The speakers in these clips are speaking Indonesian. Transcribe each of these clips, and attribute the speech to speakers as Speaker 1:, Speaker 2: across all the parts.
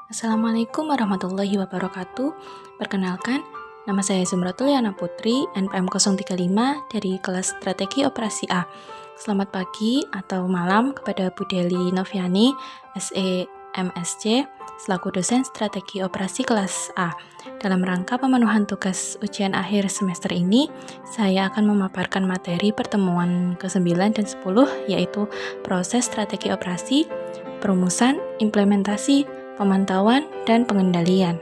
Speaker 1: Assalamualaikum warahmatullahi wabarakatuh. Perkenalkan, nama saya Zumratul Yana Putri, NPM 035 dari kelas Strategi Operasi A. Selamat pagi atau malam kepada Bu Deli Noviani, SE MSc, selaku dosen Strategi Operasi kelas A. Dalam rangka pemenuhan tugas ujian akhir semester ini, saya akan memaparkan materi pertemuan ke-9 dan 10, yaitu proses strategi operasi, perumusan, implementasi, pemantauan, dan pengendalian.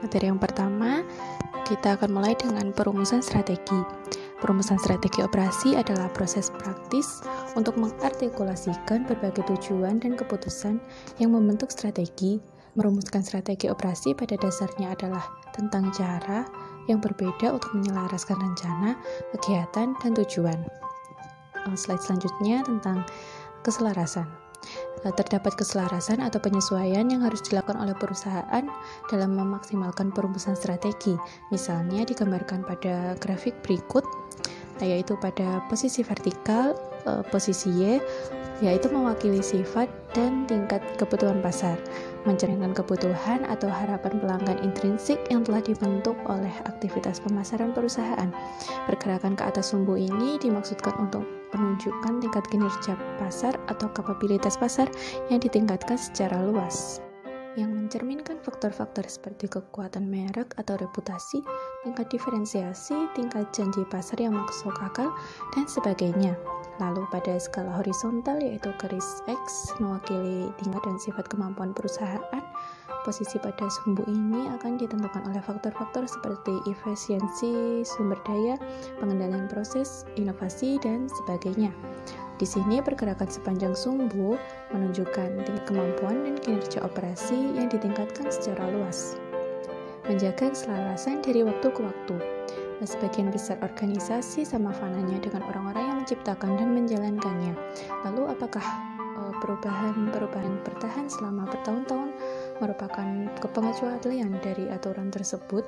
Speaker 1: Materi yang pertama, kita akan mulai dengan perumusan strategi. Perumusan strategi operasi adalah proses praktis untuk mengartikulasikan berbagai tujuan dan keputusan yang membentuk strategi. Merumuskan strategi operasi pada dasarnya adalah tentang cara yang berbeda untuk menyelaraskan rencana, kegiatan, dan tujuan. Slide selanjutnya tentang keselarasan. Terdapat keselarasan atau penyesuaian yang harus dilakukan oleh perusahaan dalam memaksimalkan perumusan strategi. Misalnya digambarkan pada grafik berikut, yaitu pada posisi vertikal, posisi Y, yaitu mewakili sifat dan tingkat kebutuhan pasar, mencerminkan kebutuhan atau harapan pelanggan intrinsik yang telah dibentuk oleh aktivitas pemasaran perusahaan. Pergerakan ke atas sumbu ini dimaksudkan untuk menunjukkan tingkat kinerja pasar atau kapabilitas pasar yang ditingkatkan secara luas, yang mencerminkan faktor-faktor seperti kekuatan merek atau reputasi, tingkat diferensiasi, tingkat janji pasar yang masuk akal, dan sebagainya. Lalu pada skala horizontal, yaitu garis X mewakili tingkat dan sifat kemampuan perusahaan. Posisi pada sumbu ini akan ditentukan oleh faktor-faktor seperti efisiensi sumber daya, pengendalian proses, inovasi, dan sebagainya. Di sini pergerakan sepanjang sumbu menunjukkan tingkat kemampuan dan kinerja operasi yang ditingkatkan secara luas. Menjaga keselarasan dari waktu ke waktu. Sebagian besar organisasi sama fananya dengan orang-orang yang menciptakan dan menjalankannya. Lalu apakah perubahan bertahan selama bertahun-tahun merupakan kepengecualian dari aturan tersebut?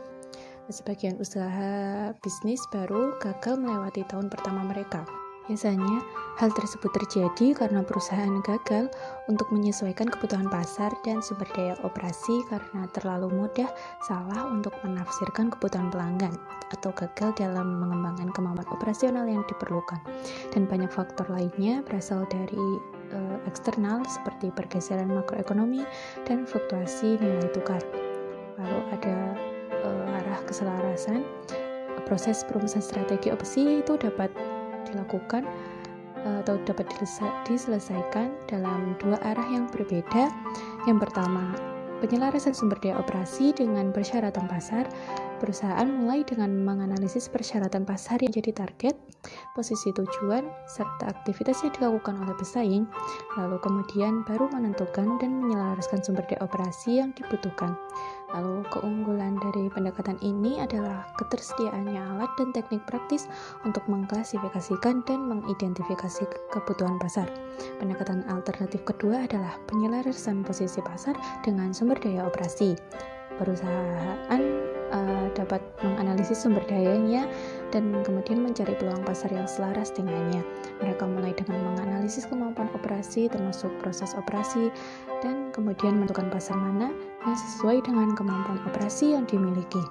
Speaker 1: Sebagian usaha bisnis baru gagal melewati tahun pertama mereka. Biasanya, hal tersebut terjadi karena perusahaan gagal untuk menyesuaikan kebutuhan pasar dan sumber daya operasi karena terlalu mudah salah untuk menafsirkan kebutuhan pelanggan atau gagal dalam mengembangkan kemampuan operasional yang diperlukan. Dan banyak faktor lainnya berasal dari eksternal seperti pergeseran makroekonomi dan fluktuasi nilai tukar. Lalu ada arah keselarasan. Proses perumusan strategi operasi itu dapat dilakukan atau dapat diselesaikan dalam dua arah yang berbeda. Yang pertama, penyelarasan sumber daya operasi dengan persyaratan pasar. Perusahaan mulai dengan menganalisis persyaratan pasar yang jadi target, posisi tujuan, serta aktivitas yang dilakukan oleh pesaing, lalu kemudian baru menentukan dan menyelaraskan sumber daya operasi yang dibutuhkan. Lalu keunggulan dari pendekatan ini adalah ketersediaannya alat dan teknik praktis untuk mengklasifikasikan dan mengidentifikasi kebutuhan pasar. Pendekatan alternatif kedua adalah penyelarasan posisi pasar dengan sumber daya operasi. Perusahaan dapat menganalisis sumber dayanya dan kemudian mencari peluang pasar yang selaras dengannya. Mereka mulai dengan menganalisis kemampuan operasi termasuk proses operasi dan kemudian menentukan pasar mana yang sesuai dengan kemampuan operasi yang dimiliki.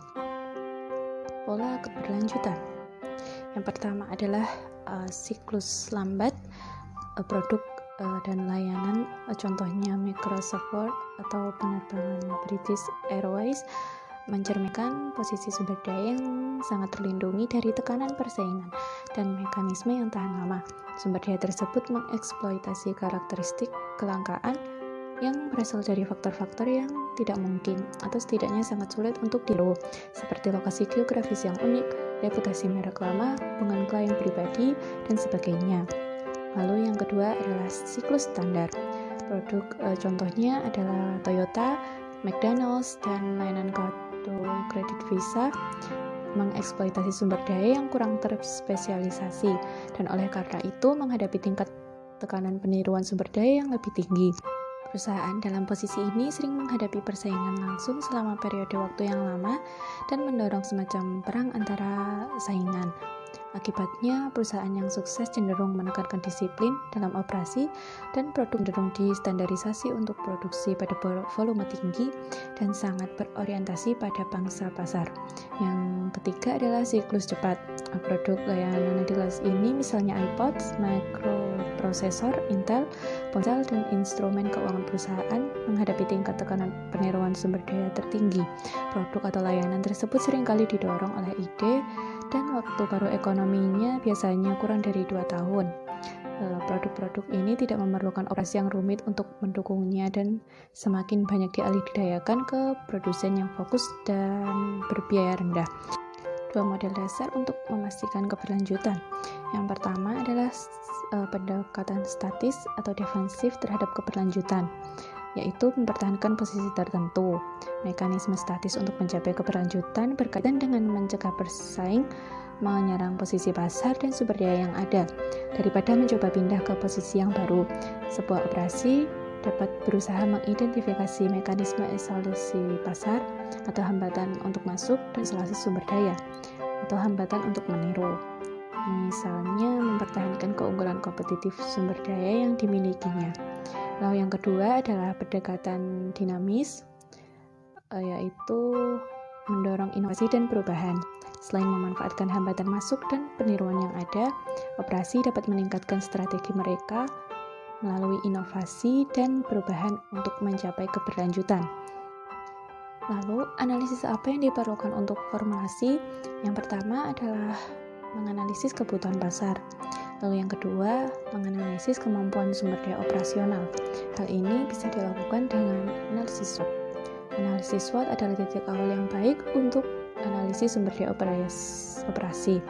Speaker 1: Pola keberlanjutan. Yang pertama adalah siklus lambat produk dan layanan, contohnya Microsoft Word atau penerbangan British Airways, mencerminkan posisi sumber daya yang sangat terlindungi dari tekanan persaingan dan mekanisme yang tahan lama. Sumber daya tersebut mengeksploitasi karakteristik kelangkaan yang berasal dari faktor-faktor yang tidak mungkin atau setidaknya sangat sulit untuk diru, seperti lokasi geografis yang unik, reputasi merek lama, hubungan klien pribadi, dan sebagainya. Lalu yang kedua adalah siklus standar. Produk contohnya adalah Toyota, McDonald's, dan layanan kartu kredit Visa mengeksploitasi sumber daya yang kurang terspesialisasi dan oleh karena itu menghadapi tingkat tekanan peniruan sumber daya yang lebih tinggi. Perusahaan dalam posisi ini sering menghadapi persaingan langsung selama periode waktu yang lama dan mendorong semacam perang antara saingan. Akibatnya, perusahaan yang sukses cenderung menekankan disiplin dalam operasi dan produk cenderung distandarisasi untuk produksi pada volume tinggi dan sangat berorientasi pada pangsa pasar. Yang ketiga adalah siklus cepat. Produk layanan di kelas ini misalnya iPod, microprosesor, Intel, ponsel, dan instrumen keuangan perusahaan menghadapi tingkat tekanan peniruan sumber daya tertinggi. Produk atau layanan tersebut seringkali didorong oleh ide dan waktu paruh ekonominya biasanya kurang dari 2 tahun. Produk-produk ini tidak memerlukan operasi yang rumit untuk mendukungnya dan semakin banyak dialihdayakan ke produsen yang fokus dan berbiaya rendah. Dua model dasar untuk memastikan keberlanjutan. Yang pertama adalah pendekatan statis atau defensif terhadap keberlanjutan, yaitu mempertahankan posisi tertentu. Mekanisme statis untuk mencapai keberlanjutan berkaitan dengan mencegah bersaing menyerang posisi pasar dan sumber daya yang ada, daripada mencoba pindah ke posisi yang baru. Sebuah operasi dapat berusaha mengidentifikasi mekanisme isolasi pasar atau hambatan untuk masuk dan isolasi sumber daya atau hambatan untuk meniru. Misalnya mempertahankan keunggulan kompetitif sumber daya yang dimilikinya. Lalu yang kedua adalah pendekatan dinamis, yaitu mendorong inovasi dan perubahan. Selain memanfaatkan hambatan masuk dan peniruan yang ada, operasi dapat meningkatkan strategi mereka melalui inovasi dan perubahan untuk mencapai keberlanjutan. Lalu, analisis apa yang diperlukan untuk formulasi? Yang pertama adalah menganalisis kebutuhan pasar. Lalu yang kedua, menganalisis kemampuan sumber daya operasional. Hal ini bisa dilakukan dengan analisis SWOT. Analisis SWOT adalah titik awal yang baik untuk analisis sumber daya operasi.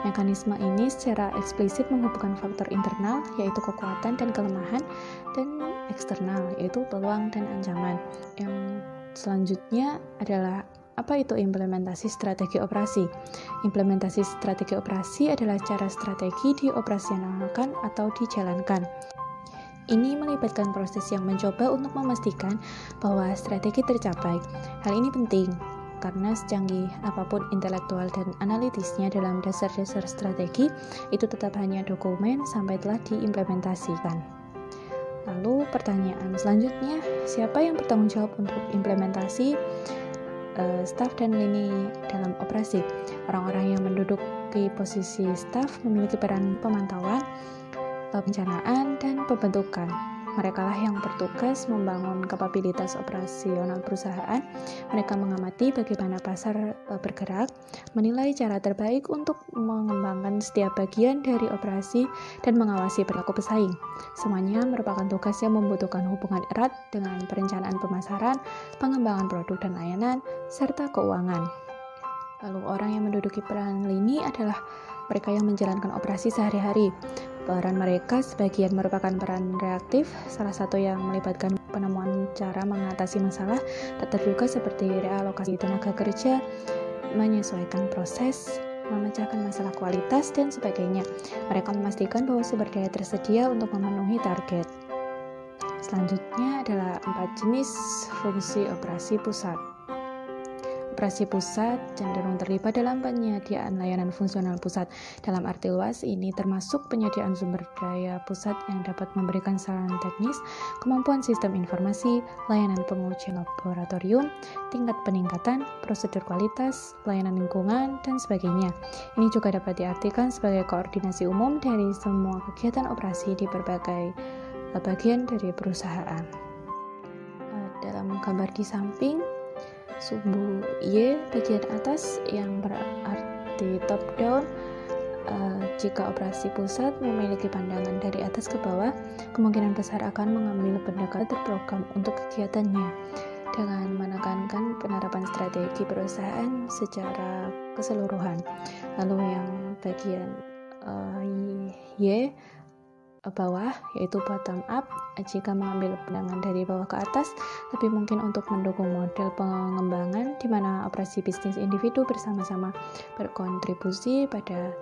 Speaker 1: Mekanisme ini secara eksplisit menghubungkan faktor internal, yaitu kekuatan dan kelemahan, dan eksternal, yaitu peluang dan ancaman. Yang selanjutnya adalah apa itu implementasi strategi operasi? Implementasi strategi operasi adalah cara strategi dioperasionalkan atau dijalankan. Ini melibatkan proses yang mencoba untuk memastikan bahwa strategi tercapai. Hal ini penting karena secanggih apapun intelektual dan analitisnya dalam dasar-dasar strategi, itu tetap hanya dokumen sampai telah diimplementasikan. Lalu pertanyaan selanjutnya, siapa yang bertanggung jawab untuk implementasi? Staf dan lini dalam operasi. Orang-orang yang menduduki posisi staf memiliki peran pemantauan, perencanaan, dan pembentukan. Merekalah yang bertugas membangun kapabilitas operasional perusahaan. Mereka mengamati bagaimana pasar bergerak, menilai cara terbaik untuk mengembangkan setiap bagian dari operasi, dan mengawasi perilaku pesaing. Semuanya merupakan tugas yang membutuhkan hubungan erat dengan perencanaan pemasaran, pengembangan produk dan layanan, serta keuangan. Lalu orang yang menduduki peran lini adalah mereka yang menjalankan operasi sehari-hari. Peran mereka sebagian merupakan peran reaktif, salah satu yang melibatkan penemuan cara mengatasi masalah tak terduga seperti realokasi tenaga kerja, menyesuaikan proses, memecahkan masalah kualitas, dan sebagainya. Mereka memastikan bahwa sumber daya tersedia untuk memenuhi target. Selanjutnya adalah 4 jenis fungsi operasi pusat. Operasi pusat cenderung terlibat dalam penyediaan layanan fungsional pusat. Dalam arti luas ini termasuk penyediaan sumber daya pusat yang dapat memberikan saran teknis, kemampuan sistem informasi, layanan pengujian laboratorium, tingkat peningkatan, prosedur kualitas, pelayanan lingkungan, dan sebagainya. Ini juga dapat diartikan sebagai koordinasi umum dari semua kegiatan operasi di berbagai bagian dari perusahaan. Dalam gambar di samping, sumbu Y bagian atas yang berarti top down. Jika operasi pusat memiliki pandangan dari atas ke bawah, kemungkinan besar akan mengambil pendekatan terprogram untuk kegiatannya dengan menekankan penerapan strategi perusahaan secara keseluruhan. Lalu yang bagian Y bawah, yaitu bottom up, jika mengambil pandangan dari bawah ke atas, lebih mungkin untuk mendukung model pengembangan di mana operasi bisnis individu bersama-sama berkontribusi pada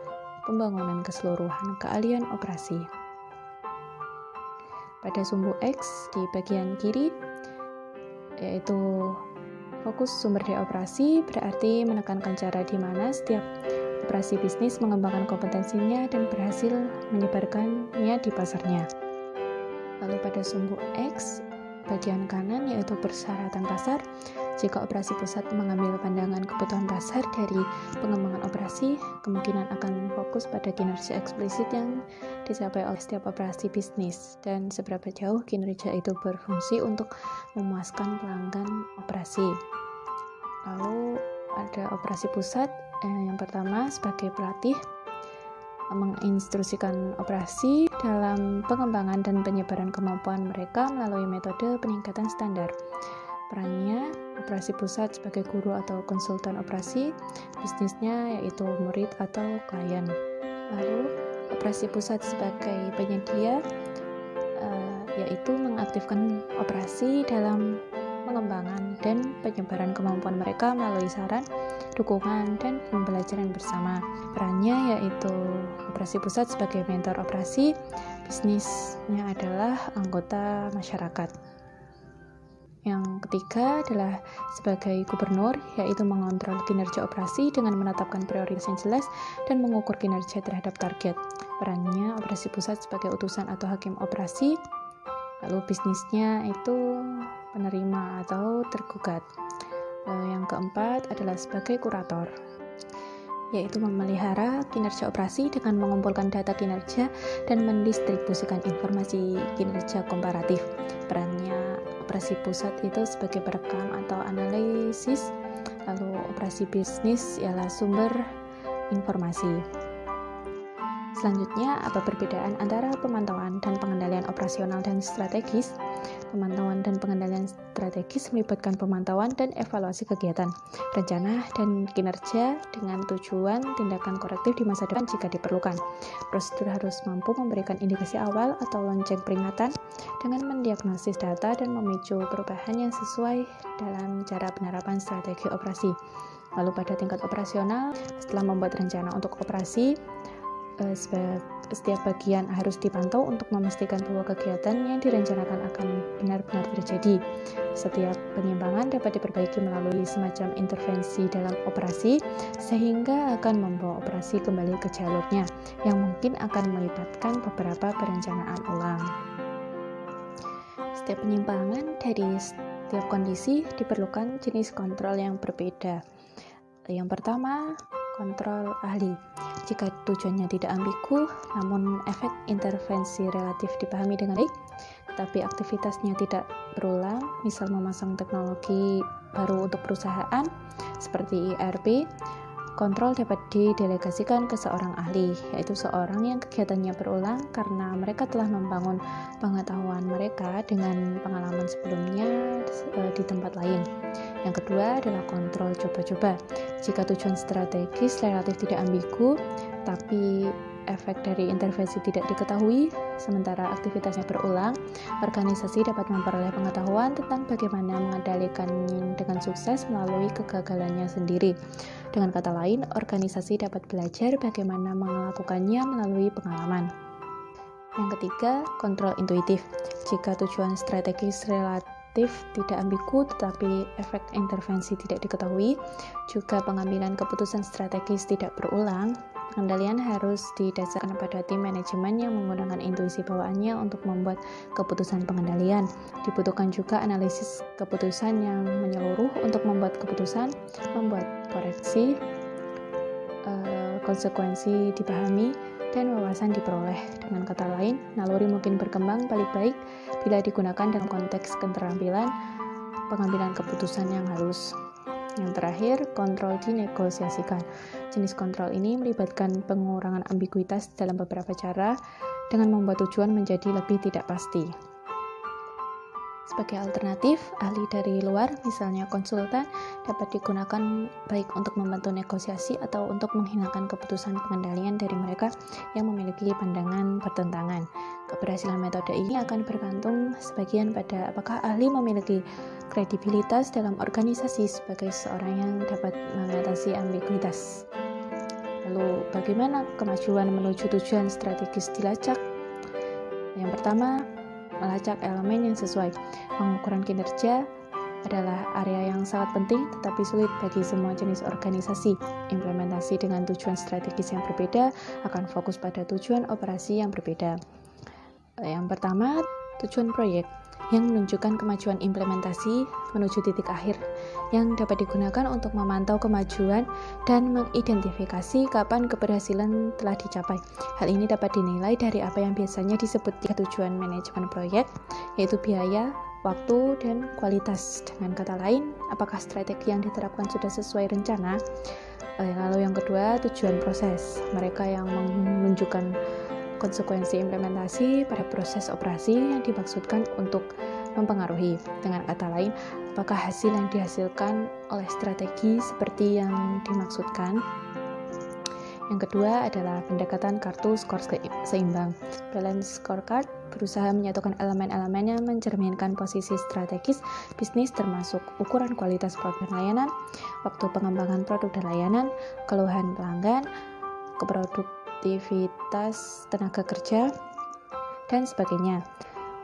Speaker 1: pembangunan keseluruhan keahlian operasi. Pada sumbu X di bagian kiri, yaitu fokus sumber daya operasi, berarti menekankan cara di mana setiap operasi bisnis mengembangkan kompetensinya dan berhasil menyebarkannya di pasarnya. Lalu pada sumbu X, bagian kanan yaitu persyaratan pasar. Jika operasi pusat mengambil pandangan kebutuhan pasar dari pengembangan operasi, kemungkinan akan fokus pada kinerja eksplisit yang dicapai oleh setiap operasi bisnis dan seberapa jauh kinerja itu berfungsi untuk memuaskan pelanggan operasi. Lalu ada operasi pusat, yang pertama sebagai pelatih, menginstruksikan operasi dalam pengembangan dan penyebaran kemampuan mereka melalui metode peningkatan standar. Perannya operasi pusat sebagai guru atau konsultan operasi, bisnisnya yaitu murid atau klien. Lalu operasi pusat sebagai penyedia, yaitu mengaktifkan operasi dalam pengembangan dan penyebaran kemampuan mereka melalui saran, dukungan, dan pembelajaran bersama. Perannya yaitu operasi pusat sebagai mentor operasi, bisnisnya adalah anggota masyarakat. Yang ketiga adalah sebagai gubernur, yaitu mengontrol kinerja operasi dengan menetapkan prioritas yang jelas dan mengukur kinerja terhadap target. Perannya operasi pusat sebagai utusan atau hakim operasi, lalu bisnisnya itu penerima atau tergugat. Yang keempat adalah sebagai kurator, yaitu memelihara kinerja operasi dengan mengumpulkan data kinerja dan mendistribusikan informasi kinerja komparatif. Perannya operasi pusat itu sebagai perekam atau analisis, lalu operasi bisnis ialah sumber informasi. Selanjutnya, apa perbedaan antara pemantauan dan pengendalian operasional dan strategis? Pemantauan dan pengendalian strategis melibatkan pemantauan dan evaluasi kegiatan, rencana, dan kinerja dengan tujuan tindakan korektif di masa depan jika diperlukan. Prosedur harus mampu memberikan indikasi awal atau lonceng peringatan dengan mendiagnosis data dan memicu perubahan yang sesuai dalam cara penerapan strategi operasi. Lalu pada tingkat operasional, setelah membuat rencana untuk operasi, setiap bagian harus dipantau untuk memastikan bahwa kegiatan yang direncanakan akan benar-benar terjadi. Setiap penyimpangan dapat diperbaiki melalui semacam intervensi dalam operasi, sehingga akan membawa operasi kembali ke jalurnya, yang mungkin akan melibatkan beberapa perencanaan ulang. Setiap penyimpangan dari setiap kondisi diperlukan jenis kontrol yang berbeda. Yang pertama, kontrol ahli. Jika tujuannya tidak ambigu, namun efek intervensi relatif dipahami dengan baik, tapi aktivitasnya tidak berulang, misal memasang teknologi baru untuk perusahaan, seperti ERP, kontrol dapat didelegasikan ke seorang ahli, yaitu seorang yang kegiatannya berulang karena mereka telah membangun pengetahuan mereka dengan pengalaman sebelumnya di tempat lain. Yang kedua adalah kontrol coba-coba. Jika tujuan strategis relatif tidak ambigu, tapi efek dari intervensi tidak diketahui, sementara aktivitasnya berulang, organisasi dapat memperoleh pengetahuan tentang bagaimana mengendalikannya dengan sukses melalui kegagalannya sendiri. Dengan kata lain, organisasi dapat belajar bagaimana melakukannya melalui pengalaman. Yang ketiga, kontrol intuitif. Jika tujuan strategis relatif tidak ambigu tetapi efek intervensi tidak diketahui, juga pengambilan keputusan strategis tidak berulang, pengendalian harus didasarkan pada tim manajemen yang menggunakan intuisi bawaannya untuk membuat keputusan pengendalian. Dibutuhkan juga analisis keputusan yang menyeluruh untuk membuat keputusan, membuat koreksi, konsekuensi dipahami, dan wawasan diperoleh. Dengan kata lain, naluri mungkin berkembang paling baik bila digunakan dalam konteks keterampilan pengambilan keputusan yang halus. Yang terakhir, kontrol dinegosiasikan. Jenis kontrol ini melibatkan pengurangan ambiguitas dalam beberapa cara dengan membuat tujuan menjadi lebih tidak pasti. Sebagai alternatif, ahli dari luar, misalnya konsultan, dapat digunakan baik untuk membantu negosiasi atau untuk menghilangkan keputusan pengendalian dari mereka yang memiliki pandangan bertentangan. Keberhasilan metode ini akan bergantung sebagian pada apakah ahli memiliki kredibilitas dalam organisasi sebagai seorang yang dapat mengatasi ambiguitas. Lalu, bagaimana kemajuan menuju tujuan strategis dilacak? Yang pertama, melacak elemen yang sesuai. Pengukuran kinerja adalah area yang sangat penting tetapi sulit bagi semua jenis organisasi. Implementasi dengan tujuan strategis yang berbeda akan fokus pada tujuan operasi yang berbeda. Yang pertama, tujuan proyek yang menunjukkan kemajuan implementasi menuju titik akhir yang dapat digunakan untuk memantau kemajuan dan mengidentifikasi kapan keberhasilan telah dicapai. Hal ini dapat dinilai dari apa yang biasanya disebut tujuan manajemen proyek, yaitu biaya, waktu, dan kualitas. Dengan kata lain, apakah strategi yang diterapkan sudah sesuai rencana? Lalu yang kedua, tujuan proses. Mereka yang menunjukkan konsekuensi implementasi pada proses operasi yang dimaksudkan untuk mempengaruhi. Dengan kata lain, apakah hasil yang dihasilkan oleh strategi seperti yang dimaksudkan? Yang kedua adalah pendekatan kartu skor seimbang. Balance scorecard berusaha menyatukan elemen-elemen yang mencerminkan posisi strategis bisnis termasuk ukuran kualitas produk dan layanan, waktu pengembangan produk dan layanan, keluhan pelanggan, aktivitas tenaga kerja, dan sebagainya.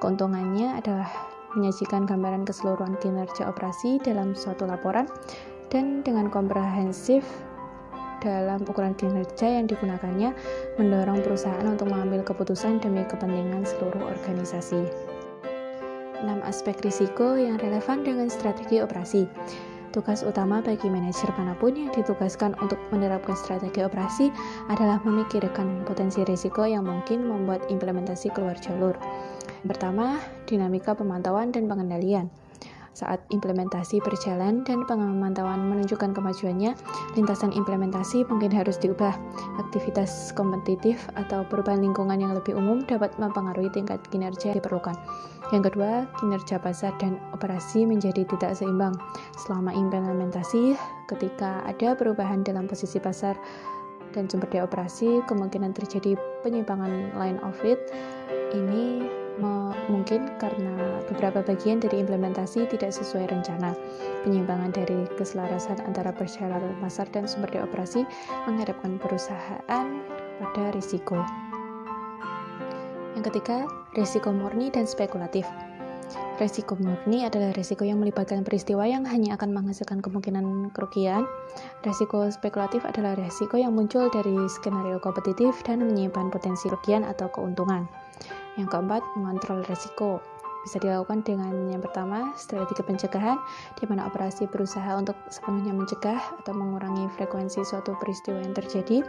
Speaker 1: Keuntungannya adalah menyajikan gambaran keseluruhan kinerja operasi dalam suatu laporan dan dengan komprehensif dalam ukuran kinerja yang digunakannya mendorong perusahaan untuk mengambil keputusan demi kepentingan seluruh organisasi. 6 aspek risiko yang relevan dengan strategi operasi. Tugas utama bagi manajer manapun yang ditugaskan untuk menerapkan strategi operasi adalah memikirkan potensi risiko yang mungkin membuat implementasi keluar jalur. Pertama, dinamika pemantauan dan pengendalian. Saat implementasi berjalan dan pemantauan menunjukkan kemajuannya, lintasan implementasi mungkin harus diubah. Aktivitas kompetitif atau perubahan lingkungan yang lebih umum dapat mempengaruhi tingkat kinerja yang diperlukan. Yang kedua, kinerja pasar dan operasi menjadi tidak seimbang. Selama implementasi, ketika ada perubahan dalam posisi pasar dan sumber daya operasi, kemungkinan terjadi penyimpangan line of it. Ini mungkin karena beberapa bagian dari implementasi tidak sesuai rencana. Penyimpangan dari keselarasan antara persyaratan pasar dan sumber daya operasi menghadapkan perusahaan pada risiko. Yang ketiga, risiko murni dan spekulatif. Risiko murni adalah risiko yang melibatkan peristiwa yang hanya akan menghasilkan kemungkinan kerugian. Risiko spekulatif adalah risiko yang muncul dari skenario kompetitif dan menyimpan potensi kerugian atau keuntungan. Yang keempat, mengontrol risiko. Bisa dilakukan dengan yang pertama, strategi pencegahan, di mana operasi berusaha untuk sepenuhnya mencegah atau mengurangi frekuensi suatu peristiwa yang terjadi.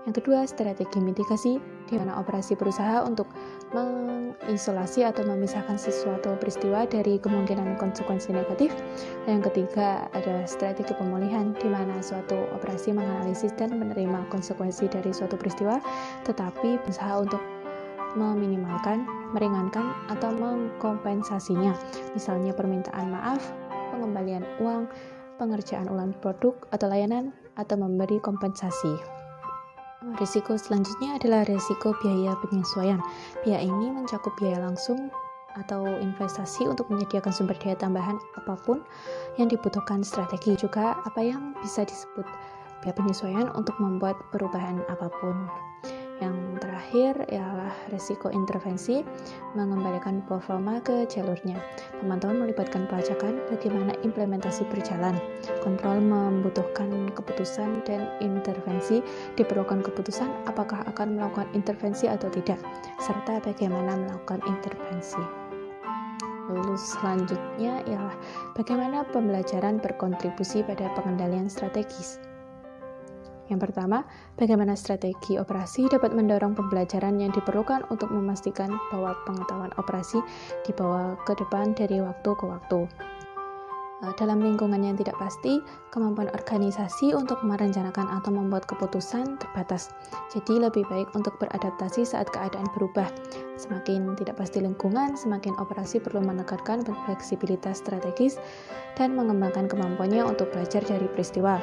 Speaker 1: Yang kedua, strategi mitigasi, di mana operasi berusaha untuk mengisolasi atau memisahkan sesuatu peristiwa dari kemungkinan konsekuensi negatif. Dan yang ketiga, ada strategi pemulihan, di mana suatu operasi menganalisis dan menerima konsekuensi dari suatu peristiwa, tetapi berusaha untuk meminimalkan, meringankan, atau mengkompensasinya, misalnya permintaan maaf, pengembalian uang, pengerjaan ulang produk atau layanan, atau memberi kompensasi. Risiko selanjutnya adalah risiko biaya penyesuaian. Biaya ini mencakup biaya langsung atau investasi untuk menyediakan sumber daya tambahan apapun yang dibutuhkan strategi, juga apa yang bisa disebut biaya penyesuaian untuk membuat perubahan apapun. Yang terakhir ialah risiko intervensi, mengembalikan performa ke jalurnya. Pemantauan melibatkan pelacakan bagaimana implementasi berjalan. Kontrol membutuhkan keputusan dan intervensi diperlukan keputusan apakah akan melakukan intervensi atau tidak, serta bagaimana melakukan intervensi. Lalu selanjutnya ialah bagaimana pembelajaran berkontribusi pada pengendalian strategis. Yang pertama, bagaimana strategi operasi dapat mendorong pembelajaran yang diperlukan untuk memastikan bahwa pengetahuan operasi dibawa ke depan dari waktu ke waktu. Dalam lingkungan yang tidak pasti, kemampuan organisasi untuk merencanakan atau membuat keputusan terbatas. Jadi lebih baik untuk beradaptasi saat keadaan berubah. Semakin tidak pasti lingkungan, semakin operasi perlu menekankan fleksibilitas strategis dan mengembangkan kemampuannya untuk belajar dari peristiwa.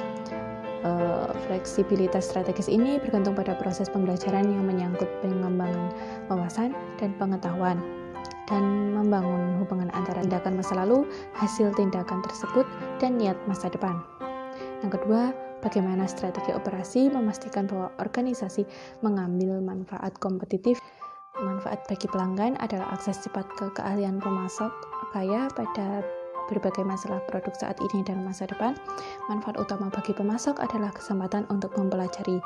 Speaker 1: Fleksibilitas strategis ini bergantung pada proses pembelajaran yang menyangkut pengembangan wawasan dan pengetahuan dan membangun hubungan antara tindakan masa lalu, hasil tindakan tersebut, dan niat masa depan. Yang kedua, bagaimana strategi operasi memastikan bahwa organisasi mengambil manfaat kompetitif. Manfaat bagi pelanggan adalah akses cepat ke keahlian pemasok kaya pada berbagai masalah produk saat ini dan masa depan. Manfaat utama bagi pemasok adalah kesempatan untuk mempelajari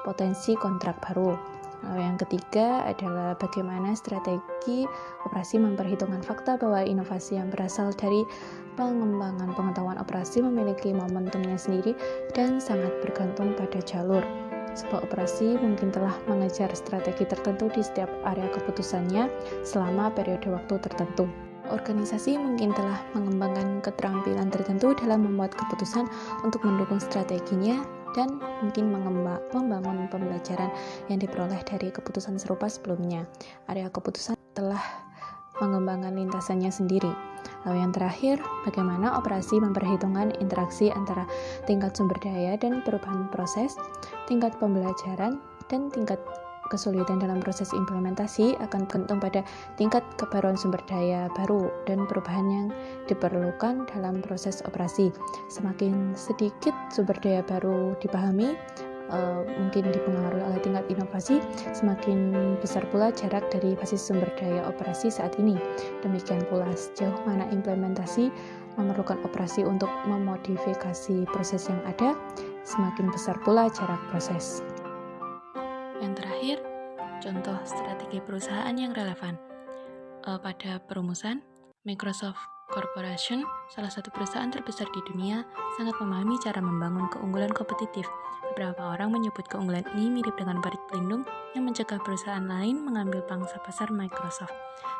Speaker 1: potensi kontrak baru. Lalu yang ketiga adalah bagaimana strategi operasi memperhitungkan fakta bahwa inovasi yang berasal dari pengembangan pengetahuan operasi memiliki momentumnya sendiri dan sangat bergantung pada jalur. Sebuah operasi mungkin telah mengejar strategi tertentu di setiap area keputusannya selama periode waktu tertentu. Organisasi mungkin telah mengembangkan keterampilan tertentu dalam membuat keputusan untuk mendukung strateginya dan mungkin membangun pembelajaran yang diperoleh dari keputusan serupa sebelumnya. Area keputusan telah mengembangkan lintasannya sendiri. Lalu yang terakhir, bagaimana operasi memperhitungkan interaksi antara tingkat sumber daya dan perubahan proses, tingkat pembelajaran, dan tingkat kesulitan dalam proses implementasi akan bergantung pada tingkat kebaruan sumber daya baru dan perubahan yang diperlukan dalam proses operasi. Semakin sedikit sumber daya baru dipahami, mungkin dipengaruhi oleh tingkat inovasi, semakin besar pula jarak dari basis sumber daya operasi saat ini. Demikian pula sejauh mana implementasi memerlukan operasi untuk memodifikasi proses yang ada, semakin besar pula jarak proses. Yang terakhir, contoh strategi perusahaan yang relevan. Pada perumusan, Microsoft Corporation, salah satu perusahaan terbesar di dunia, sangat memahami cara membangun keunggulan kompetitif. Beberapa orang menyebut keunggulan ini mirip dengan parit pelindung yang mencegah perusahaan lain mengambil pangsa pasar Microsoft.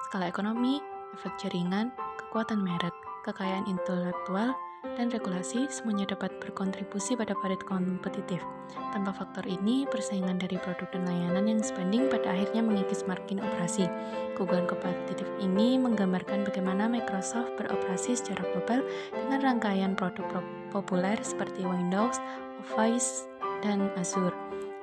Speaker 1: Skala ekonomi, efek jaringan, kekuatan merek, kekayaan intelektual, dan regulasi semuanya dapat berkontribusi pada parit kompetitif. Tanpa faktor ini, persaingan dari produk dan layanan yang sebanding pada akhirnya mengikis margin operasi. Keunggulan kompetitif ini menggambarkan bagaimana Microsoft beroperasi secara global dengan rangkaian produk populer seperti Windows, Office, dan Azure.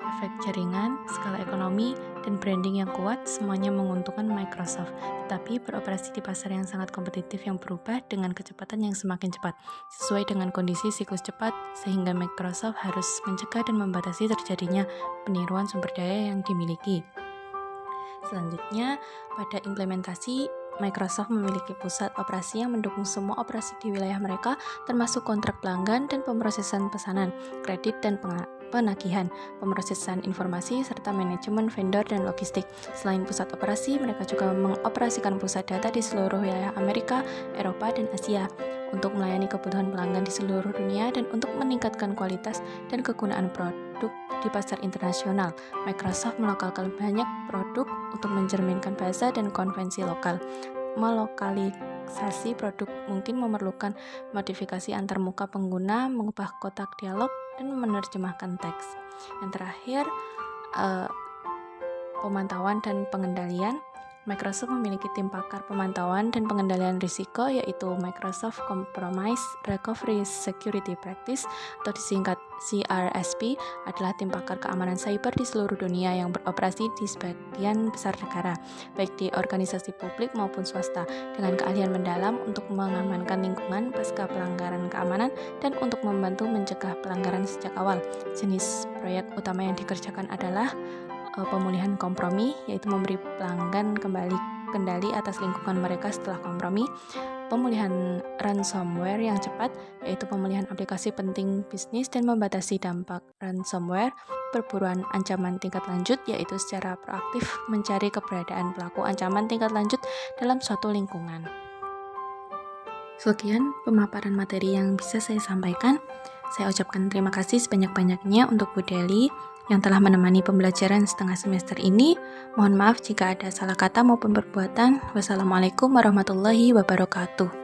Speaker 1: Efek jaringan, skala ekonomi, dan branding yang kuat semuanya menguntungkan Microsoft, tetapi beroperasi di pasar yang sangat kompetitif yang berubah dengan kecepatan yang semakin cepat, sesuai dengan kondisi siklus cepat, sehingga Microsoft harus mencegah dan membatasi terjadinya peniruan sumber daya yang dimiliki. Selanjutnya, pada implementasi, Microsoft memiliki pusat operasi yang mendukung semua operasi di wilayah mereka, termasuk kontrak pelanggan dan pemrosesan pesanan, kredit dan penagihan, pemrosesan informasi, serta manajemen vendor dan logistik. Selain pusat operasi, mereka juga mengoperasikan pusat data di seluruh wilayah Amerika, Eropa, dan Asia untuk melayani kebutuhan pelanggan di seluruh dunia dan untuk meningkatkan kualitas dan kegunaan produk di pasar internasional. Microsoft melokalkan banyak produk untuk mencerminkan bahasa dan konvensi lokal. Melokalisasi produk mungkin memerlukan modifikasi antarmuka pengguna, mengubah kotak dialog, dan menerjemahkan teks. Yang terakhir, pemantauan dan pengendalian. Microsoft memiliki tim pakar pemantauan dan pengendalian risiko, yaitu Microsoft Compromise Recovery Security Practice atau disingkat CRSP, adalah tim pakar keamanan cyber di seluruh dunia yang beroperasi di sebagian besar negara, baik di organisasi publik maupun swasta, dengan keahlian mendalam untuk mengamankan lingkungan pasca pelanggaran keamanan dan untuk membantu mencegah pelanggaran sejak awal. Jenis proyek utama yang dikerjakan adalah pemulihan kompromi, yaitu memberi pelanggan kembali kendali atas lingkungan mereka setelah kompromi, pemulihan ransomware yang cepat, yaitu pemulihan aplikasi penting bisnis dan membatasi dampak ransomware, perburuan ancaman tingkat lanjut, yaitu secara proaktif mencari keberadaan pelaku ancaman tingkat lanjut dalam suatu lingkungan. Sekian pemaparan materi yang bisa saya sampaikan. Saya ucapkan terima kasih sebanyak-banyaknya untuk Bu Deli yang telah menemani pembelajaran setengah semester ini. Mohon maaf jika ada salah kata maupun perbuatan. Wassalamualaikum warahmatullahi wabarakatuh.